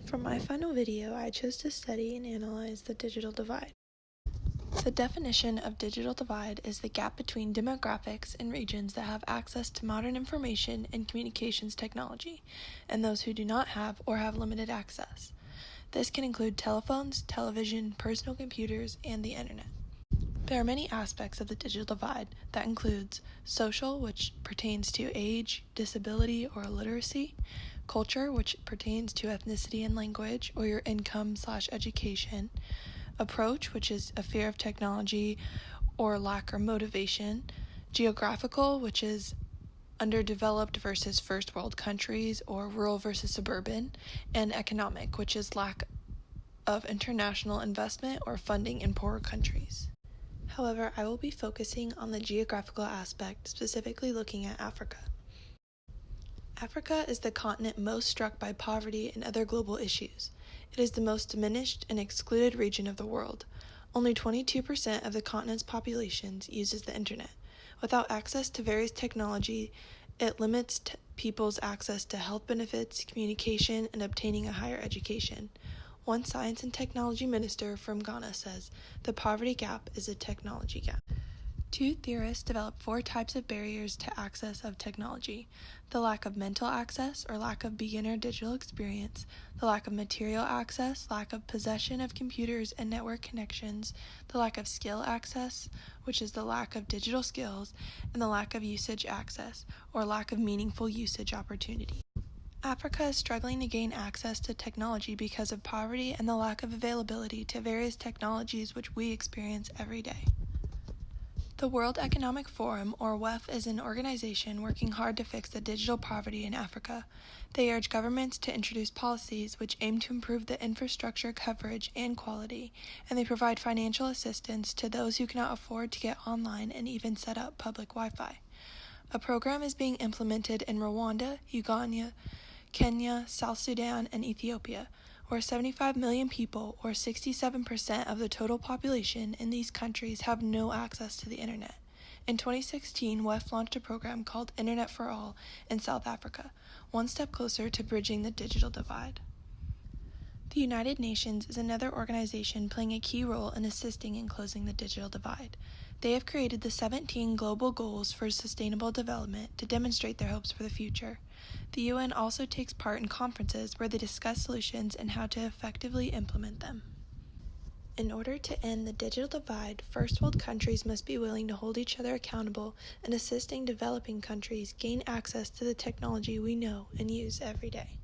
For my final video, I chose to study and analyze the digital divide. The definition of digital divide is the gap between demographics in regions that have access to modern information and communications technology, and those who do not have or have limited access. This can include telephones, television, personal computers, and the internet. There are many aspects of the digital divide that includes social, which pertains to age, disability, or illiteracy, culture, which pertains to ethnicity and language, or your income/education, approach, which is a fear of technology or lack or motivation, geographical, which is underdeveloped versus first world countries or rural versus suburban, and economic, which is lack of international investment or funding in poorer countries. However, I will be focusing on the geographical aspect, specifically looking at Africa. Africa is the continent most struck by poverty and other global issues. It is the most diminished and excluded region of the world. Only 22% of the continent's population uses the internet. Without access to various technology, it limits people's access to health benefits, communication, and obtaining a higher education. One science and technology minister from Ghana says, the poverty gap is a technology gap. Two theorists developed 4 types of barriers to access of technology: the lack of mental access or lack of beginner digital experience, the lack of material access, lack of possession of computers and network connections, the lack of skill access, which is the lack of digital skills, and the lack of usage access, or lack of meaningful usage opportunity. Africa is struggling to gain access to technology because of poverty and the lack of availability to various technologies which we experience every day. The World Economic Forum, or WEF, is an organization working hard to fix the digital poverty in Africa. They urge governments to introduce policies which aim to improve the infrastructure coverage and quality, and they provide financial assistance to those who cannot afford to get online and even set up public Wi-Fi. A program is being implemented in Rwanda, Uganda, Kenya, South Sudan, and Ethiopia, where 75 million people, or 67% of the total population in these countries, have no access to the internet. In 2016, WEF launched a program called Internet for All in South Africa, one step closer to bridging the digital divide. The United Nations is another organization playing a key role in assisting in closing the digital divide. They have created the 17 Global Goals for Sustainable Development to demonstrate their hopes for the future. The UN also takes part in conferences where they discuss solutions and how to effectively implement them. In order to end the digital divide, first world countries must be willing to hold each other accountable and assisting developing countries gain access to the technology we know and use every day.